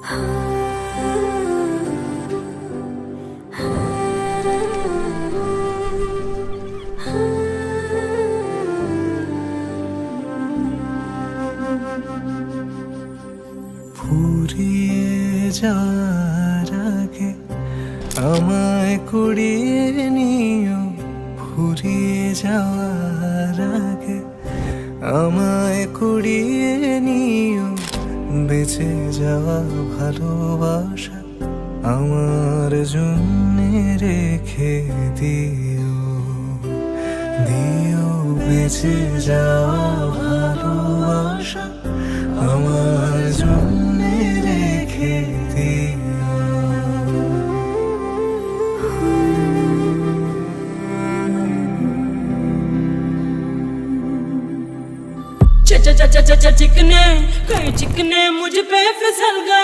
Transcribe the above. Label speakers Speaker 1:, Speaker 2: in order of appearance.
Speaker 1: ফুরিয়ে যাওয়ার আগে আমায় কুড়িয়ে নিও, ফুরিয়ে যাওয়ার আগে আমায় কুড়িয়ে নিও। বেঁচে যাওয়া ভালোবাসা আমার জন্যে রেখে দিও, দিও বেঁচে যাওয়া ভালোবাসা আমার জন্যে রেখে দিও।
Speaker 2: चिकने कई चिकने मुझ पे फिसल गए।